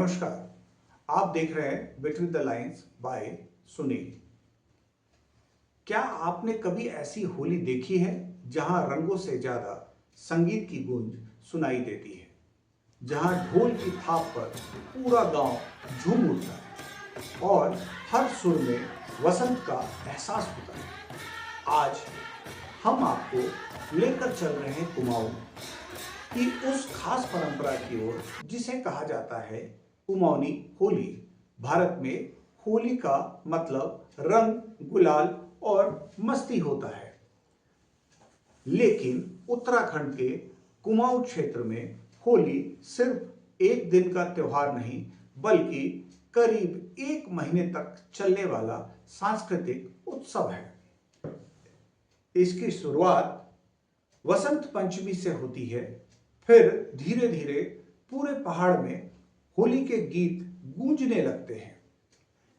नमस्कार, आप देख रहे हैं between the lines by Sunil. क्या आपने कभी ऐसी होली देखी है जहां रंगों से ज्यादा संगीत की गूंज सुनाई देती है, जहां ढोल की थाप पर पूरा गांव झूम उठता है और हर सुर में वसंत का एहसास होता है। आज हम आपको लेकर चल रहे हैं कुमाऊं की उस खास परंपरा की ओर जिसे कहा जाता है कुमाऊनी होली। भारत में होली का मतलब रंग, गुलाल और मस्ती होता है, लेकिन उत्तराखंड के कुमाऊं क्षेत्र में होली सिर्फ एक दिन का त्योहार नहीं, बल्कि करीब एक महीने तक चलने वाला सांस्कृतिक उत्सव है। इसकी शुरुआत वसंत पंचमी से होती है, फिर धीरे धीरे पूरे पहाड़ में होली के गीत गूंजने लगते हैं।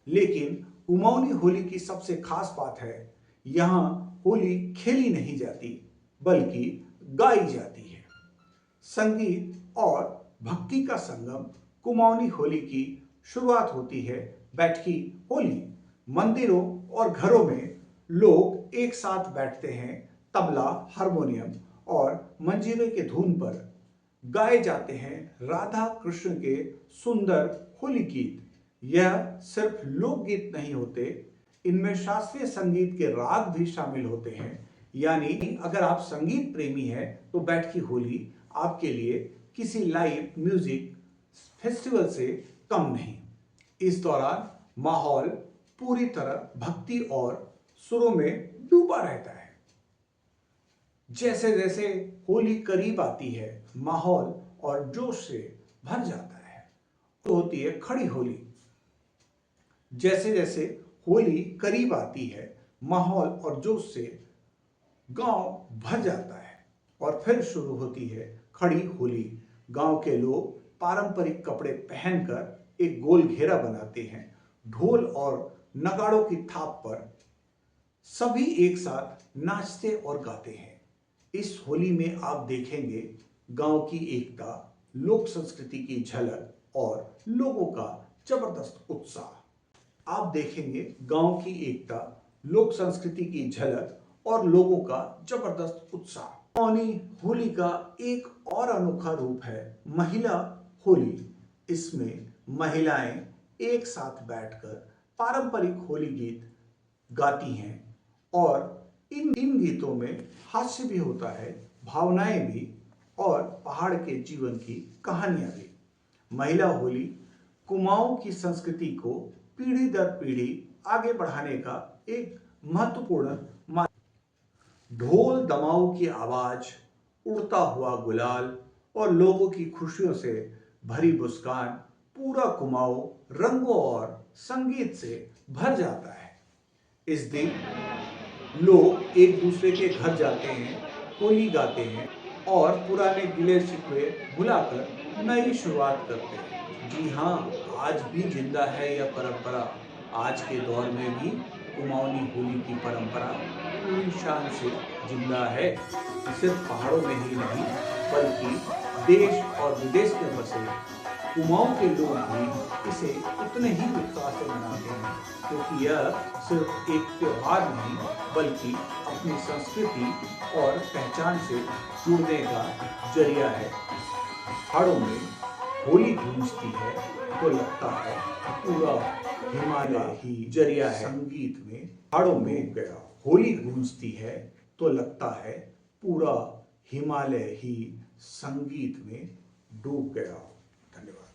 लेकिन कुमाऊनी होली की सबसे खास बात है, यहाँ होली खेली नहीं जाती बल्कि गाई जाती है। संगीत और भक्ति का संगम कुमाऊनी होली की शुरुआत होती है बैठकी होली। मंदिरों और घरों में लोग एक साथ बैठते हैं, तबला, हारमोनियम और मंजीरे के धुन पर गाए जाते हैं राधा कृष्ण के सुंदर होली गीत। यह सिर्फ लोकगीत नहीं होते, इनमें शास्त्रीय संगीत के राग भी शामिल होते हैं। यानी अगर आप संगीत प्रेमी हैं तो बैठकी होली आपके लिए किसी लाइव म्यूजिक फेस्टिवल से कम नहीं। इस दौरान माहौल पूरी तरह भक्ति और सुरों में डूबा रहता है। जैसे जैसे होली करीब आती है, माहौल और जोश से भर जाता है। तो होती है खड़ी होली। जैसे जैसे होली करीब आती है, माहौल और जोश से गांव भर जाता है और फिर शुरू होती है खड़ी होली। गांव के लोग पारंपरिक कपड़े पहनकर एक गोल घेरा बनाते हैं। ढोल और नगाड़ों की थाप पर सभी एक साथ नाचते और गाते हैं। इस होली में आप देखेंगे गांव की एकता, लोक संस्कृति की झलक और लोगों का जबरदस्त उत्साह। आप देखेंगे गांव की एकता, लोक संस्कृति की झलक और लोगों का जबरदस्त उत्साह। कुमाऊनी होली का एक और अनोखा रूप है महिला होली। इसमें महिलाएं एक साथ बैठकर पारंपरिक होली गीत गाती हैं और इन गीतों में हास्य भी होता है, भावनाएं भी और पहाड़ के जीवन की कहानियां भी। महिला होली कुमाऊं की संस्कृति को पीढ़ी दर पीढ़ी आगे बढ़ाने का एक महत्वपूर्ण ढोल दमाऊ की आवाज, उड़ता हुआ गुलाल और लोगों की खुशियों से भरी मुस्कान, पूरा कुमाऊं रंगों और संगीत से भर जाता है। इस दिन लोग एक दूसरे के घर जाते हैं, होली गाते हैं और पुराने गिले शिकवे भुलाकर नई शुरुआत करते हैं। जी हाँ, आज भी जिंदा है यह परंपरा। आज के दौर में भी कुमाऊनी होली की परंपरा पूरी शान से जिंदा है। सिर्फ पहाड़ों में ही नहीं, बल्कि देश और विदेश में बसे कुमाऊं के लोग भी इसे उतने ही उत्साह से मनाते हैं, क्योंकि यह सिर्फ एक त्योहार नहीं, बल्कि अपनी संस्कृति और पहचान से जुड़ने का जरिया है। पहाड़ों में होली गूंजती है तो लगता है पूरा हिमालय ही जरिया है। संगीत में पहाड़ों में गया होली गूंजती है तो लगता है पूरा हिमालय ही संगीत में डूब गया। धन्यवाद।